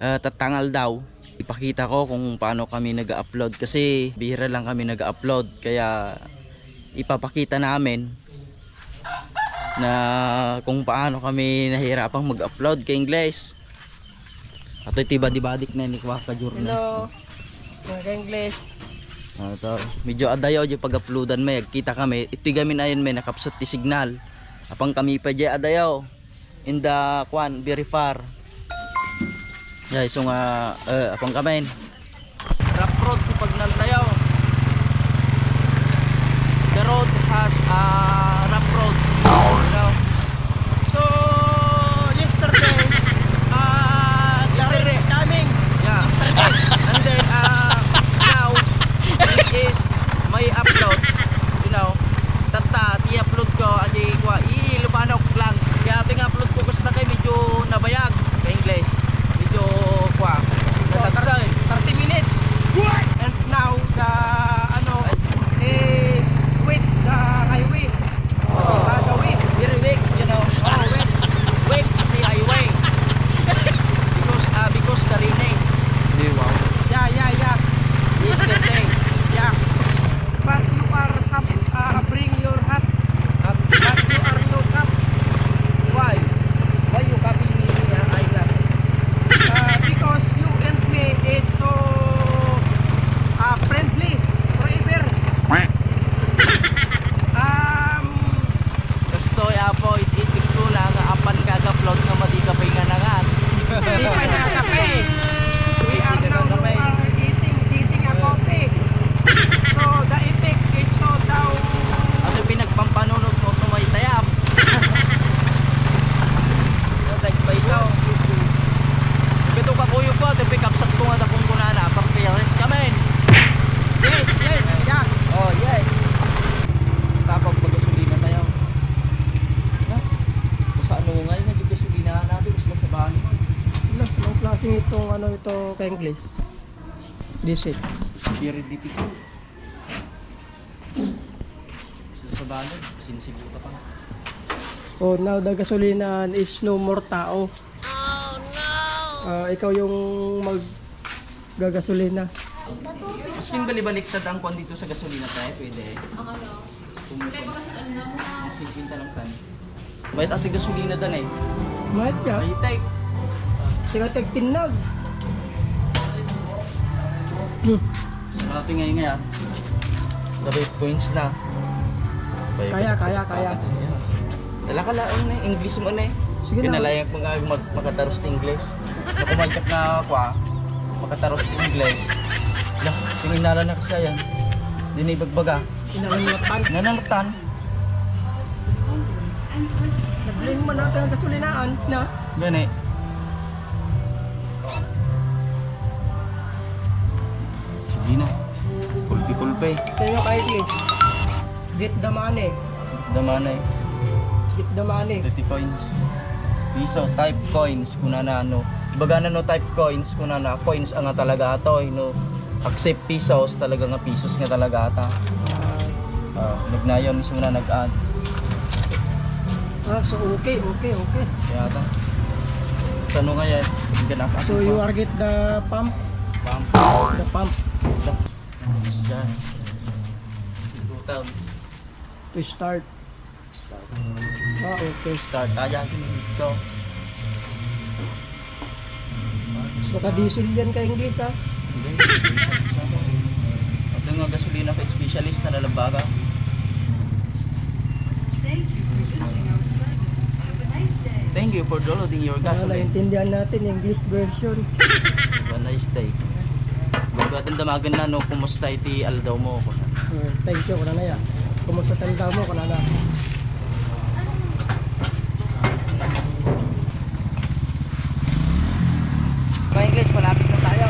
tatangal daw. Ipakita ko kung paano kami nag-upload kasi bihira lang kami nag-upload, kaya ipapakita namin na kung paano kami nahirapang mag-upload kay Ingles. Ato tiba-dibadik na ni Kwaka Jurna. Hello. Mga Ingles. Ito, medyo adayo di pag-uploadan may kita kami. Ito gamin ayon may nakapsot ti signal. Apang kami pa di adayo in the kwan very far. Yeah, so nga apang kami. Rough road pag nantayaw. The road has a rough road. You know? So, yesterday, the rain is coming. Yeah. And then now this is my upload. You know, tata i-upload ko adi ko ilupanok lang. Kaya ating upload ko kasi na kay medyo nabayag kay English. Medyo kwa natagsa 30 minutes. And now, the, is with the highway. The way. very weak, you know. Oh, wait. Weak the highway. Because the rain. Di wow. Yeah. Is the thing. Yeah. But you are bring your hat. But you are no cap. Why? Why you copy me eyeglass? Because you and me is so friendly forever. Gusto po ititik ko lang apan kag-upload nga madi ka pa nga nga. Di pa nakakape. We are now eating a coffee. So the effect is so down. Ano pinagpampanunod mo tumay tayap? Tagpaisaw. Bito ka kuyo ko, te pick up sa ko nga akong kunana pang PRS kami. Yes, yeah. Oh, yes. Tapos paggasolina tayo. Ha? Basta ano nga yun, yung gasolina natin, gusto sa bahay mo. Anong klaseng itong ito kay English? Diesel. Very difficult. Gusto sa bahay, sinisigaw ka pa. Oh, now the gasolina is no more tao. Oh no. Ikaw yung maggagasolina. Maskin bali-baliktad ang kwan dito sa gasolina tayo, pwede. Ang ano? Kung Kaya ba kasi ano lang mo? ang sinpinta lang tan. Bayad ati gasolina dan eh. Mahit ka? Ay, take. Sika tagtinag. Sa natin ngayon nga. Dapat points na. Kaya. Dala ka lang na English mo na eh. Sige na. Pinalayan ko nga makataros ng English. Ako magkap na kwa, makataros ng English. Lah, singinala na kasi yan. Dinibagbaga. Inalanlatan. Nanalatan. Nag-blame mo natin ang gasolinaan na. Gani. Sige na. Kulpi-kulpi. Kaya kay English. Get the money. Damanay. Get the money. 30 coins. Piso, type coins, kuna na ano. Ibaga na no type coins, kuna na coins ang nga talaga ato. No? Accept pesos, talaga nga pesos nga talaga ata. Nagnayon mismo na nag-add. So okay. Kaya ata. Sa ano nga yan? Ganap ako. So you are get the pump. Pump. The pump Tapos dyan. Total. to start. Start. Okay. Start. Ayan. So. So ka-diesel yan kay English ha? Hindi. Ito nga gasolina ka specialist na lalabaga. Thank you for downloading your gasoline. Naintindihan natin yung English version. Have a nice day. Bago ating damagan na no, kumusta iti aldaw mo ko. Thank you, kanana ya. Kumusta tanda mo, kanana? Mga English, malapit na tayo.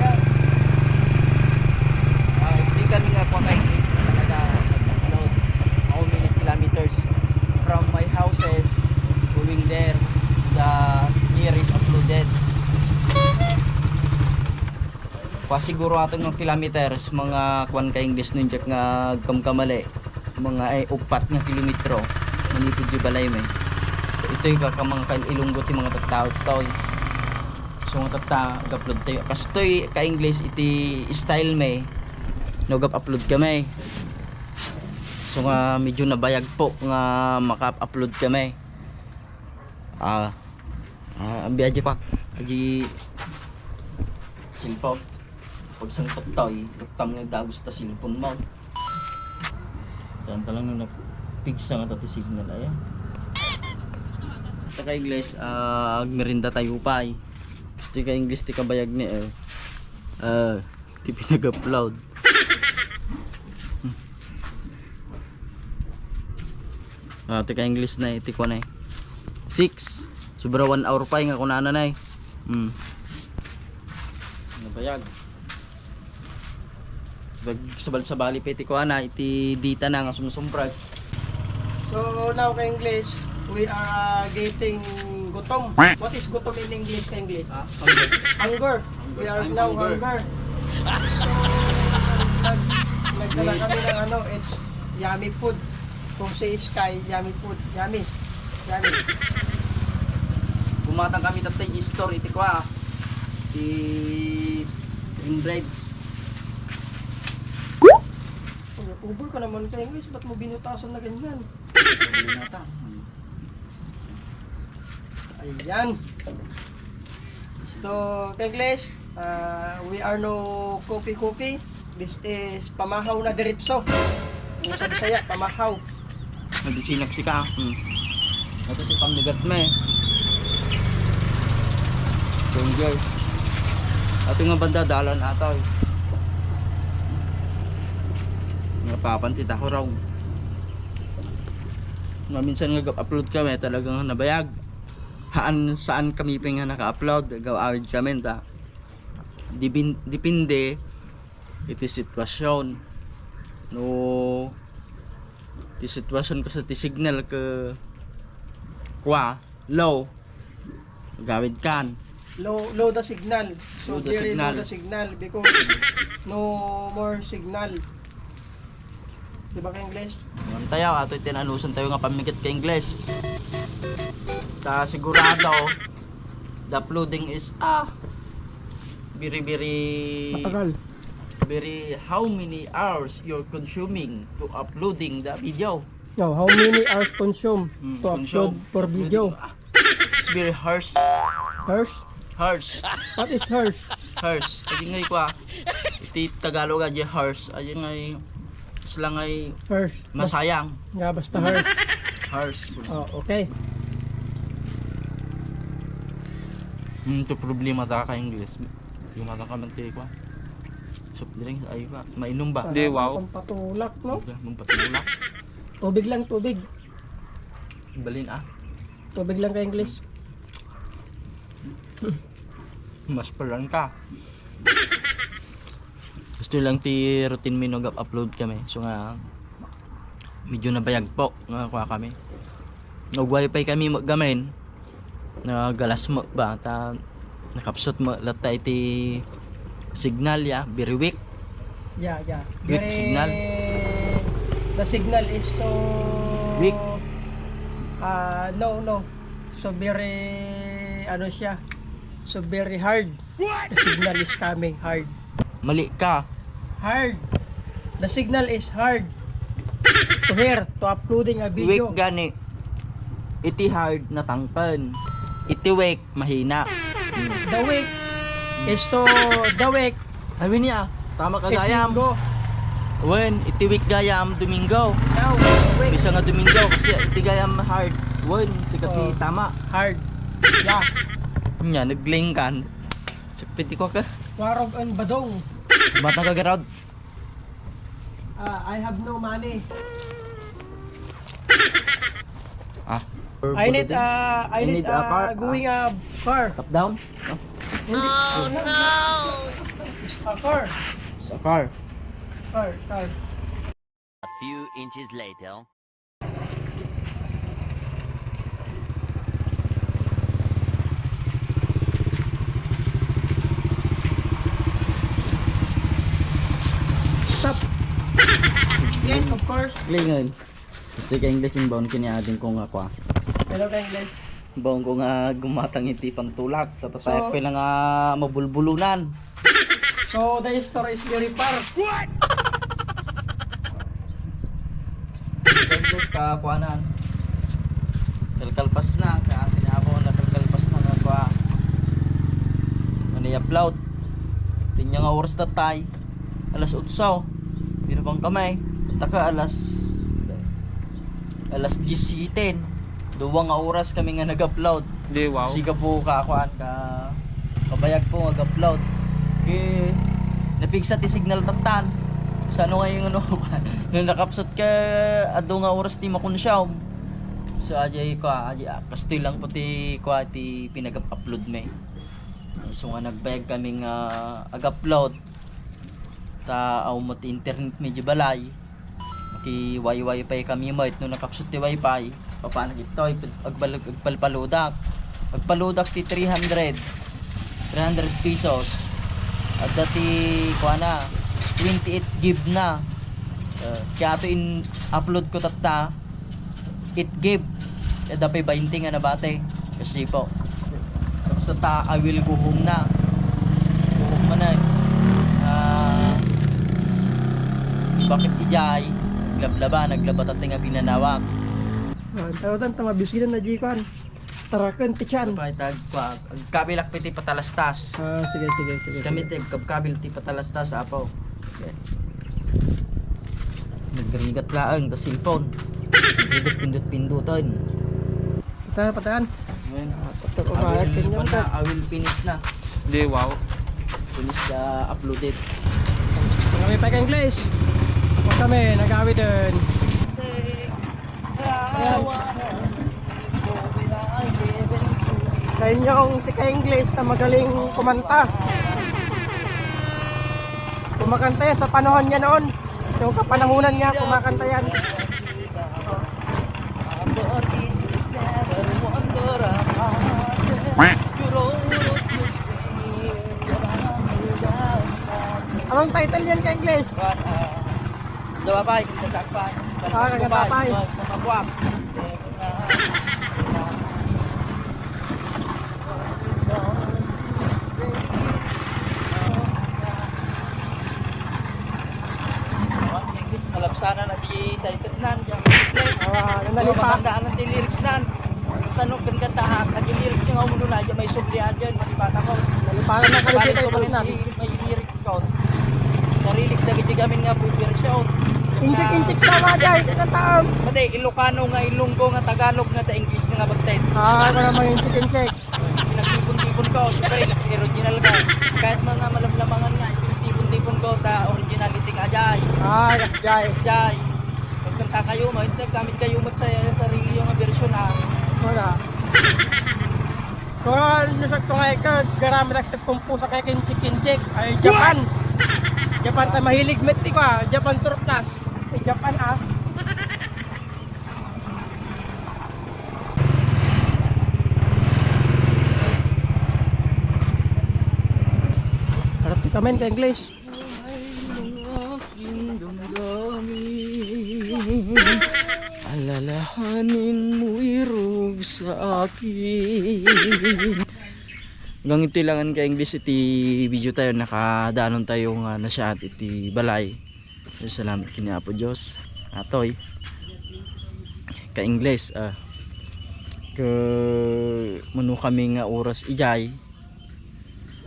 Ayan. Hindi kami nga kwa ka English. Talaga, nag-upload how many kilometers from my houses going there. The year is uploaded. Pasiguro atong ng kilometers, mga kwan ka English nun dyak nga kamkamali. Mga upat nga kilometro. Manipid yung balay may. Ito yung kakamang ilunggot yung mga tattao. So nga tata upload tayo. Kastoy ka English iti style may nag-upload kami. So nga medyo nabayag po nga maka-upload kami. Ambi aja pak. Aji cellphone. Pag sangkot tayo, tam nga dagos ta cellphone mo. Tanta lang nung na-fix nga ito signal ayan. Ito ka English, merinda tayo pa eh. Gusto ka English, ti kabayag ni ti pinag-upload. Ito ka English na iti ko na eh. 6. Sobra 1 hour pa nga kunana na eh. Nabayag. Sabal sa bali pa iti ko na iti dita na nga sumusumprag. So now ka English, we are getting gutom. What is gutom in English ka English? Hunger. We are I'm now hunger. hunger. Nagdala kami ng ano, it's yummy food. Kung si Sky, yummy food. Yummy. Yummy. Pumatang kami tatay store iti ko ti inbreads. Uber ka naman ka English, ba't mo binutasan na ganyan? Ayan. So, English, we are no coffee. This is pamahaw na diretso. Kung sa Bisaya, pamahaw. Nagisinak si ka. Ito si pangdagat me. Enjoy. Ato nga banda dalan ataw. Napapantit ako raw. Nga minsan nga upload kami talagang nabayag. Saan kami pa nga naka-upload, gawawid kami ta. Depende iti sitwasyon. No ti sitwasyon ko sa ti signal ka low gawid kan. Low the signal. So Low the very signal. low the signal because no more signal. Diba ka English? Ngayon tayo, ato tinalusan tayo nga pamikit ka English. Sigurado, the uploading is very Matagal. very how many hours you're consuming to uploading the video. Now, how many hours consume to upload for video? It's very harsh. Harsh? What is harsh? Harsh. Adi ngay ko iti Tagalog aja harsh. Adi ngay sila ngay Harsh. masayang. Nga, basta harsh. Harsh. Oh, okay. Ito problema ta ka English. Yung mata ka man tayo ko. Soft drink ay ka. Mainom ba? Hindi, wow. Pampatulak, no? Mampatulak. Tubig lang, tubig. Balin Tubig lang ka English. Mas parang ka. Gusto lang ti routine minog upload kami. So nga medyo nabayag po nga kuha kami. Nag-wifi kami magamin. Nagalas mo ba ta nakapsot mo latay ti signal ya very weak. Yeah. Weak signal. The signal is so Weak. No. So very ano siya? So very hard. The signal is coming hard. Mali ka. Hard. The signal is hard. To hear, to uploading a Weak video. gani. Iti hard na tangkan. Iti weak mahina. The week is so the week Ay niya. Tama ka is gayam. Domingo. When iti weak gayam Domingo. Now, week Bisa nga Domingo kasi iti gayam hard. When sikat ni Oh. tama. hard. Yeah. Nya nagling kan. Sakpiti ko ka. Warog and badong. Bata ka garod. I have no money. I I need a car. going a car. Top down. A car. Sa car. Car. A few inches later. Stop. Yes, of course. Klingon. Gusto ka English inbound kini ating kung ako. Hello, English. Baong ko nga gumatang iti pang tulak. Tatasayak So- ko lang nga mabulbulunan. So the story is very far. Guys, kakakuanan. Kalkalpas na. Kaya pinabo na kalkalpas na nga pa. Ano i-upload. Pinya nga oras tatay. Alas 8. Hindi na pang kamay. Taka alas 10. Duwang nga oras kami nga nag-upload. Di, wow. Kasi ka po kakuan ka. Kabayag po mag-upload. Kaya napigsa ti signal tatan. Sa ano nga yung ano nung nakapsot ka ado nga oras ti makunsyaw. So ajay ko kastoy lang po ti ko ti pinag-upload me. So nga nagbayag kami nga ag-upload ta mo ti internet medyo balay. Maki wifi kami mo nung nakapsot ti wifi. Paano ito agpalpaludak. Agpaludak ti 300 pesos. At dati kuha na 28 gig na. Kaya ito in-upload ko tata 8 gig. Kaya dapat 20 nga nabate. Kasi po sa ta I will go home na. Go home man na. Bakit ijay? Naglaba tate nga binanawak. Tawadan ta mabisinan na jikwan. Tarakan ti chan. Pahitag kwa kabilak piti patalastas. Sige. Kami tig kabil ti patalastas apaw. Okay. Nagrigat laang ta cellphone. Pindot-pinduton. Pataan. Amen. Patok umayag kanya ka. I will finish na. Di, wow. Finish the uploaded. Kami pa English. Ako kami nagawi din. Ayan. Sa inyong si Ka-English na magaling kumanta. Kumakanta yan sa panahon niya noon. Yung kapanahunan niya, kumakanta yan. Anong title yan Ka-English? Dawapay, kasakpan. Kagatapay. Kapagwak. Kalapsanan na di title nan. Nalipat. Pagandaan ng lyrics nan. Sanok kan kanta kagi lyrics nga umuno na may sublihan dyan malibata ko. Naliparan na Balik kalipit ko title na. may lyrics ko. Sa lyrics na giti gamin nga full version. Inchik-inchik sa mga jay, kinantaan. Pati Ilocano nga Ilonggo nga Tagalog nga ta English nga bagtay. Ako naman inchik-inchik. Pinagtipon-tipon ko, siyempre original ka. Kahit mga malamlamangan nga, tipon-tipon ko ta originality ka jay. Jay. Jay. Pagkanta kayo mo, gamit kayo mo sa sarili yung version ha. Wala. Kung ano sa tungay ka, garami nagtagpumpo sa kay kinchik-kinchik. Ay, Japan. Japan tayo mahilig meti ko ah. Japan turtas. Ay, Japan ah. Harap di kamen ka English. Alalahanin mo irog sa akin. Hanggang ito langan ka English iti video tayo nakadaanon tayo nga na siya at iti balay. Salamat kini Apo Diyos. Atoy. Ka English ke mano kami nga oras ijay.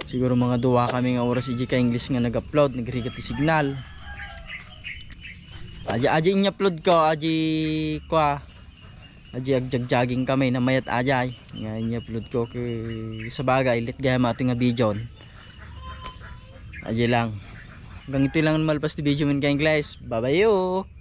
Siguro mga duwa kami nga oras ijay ka English nga nag-upload, nagrigat ti signal. Aji in-upload ko, aji agjag-jogging kami na mayat ajay. Nga in-upload ko sa bagay, lit gaya mato nga video. Aji lang. Hanggang ito lang malpas ti video min ka English. Bye-bye.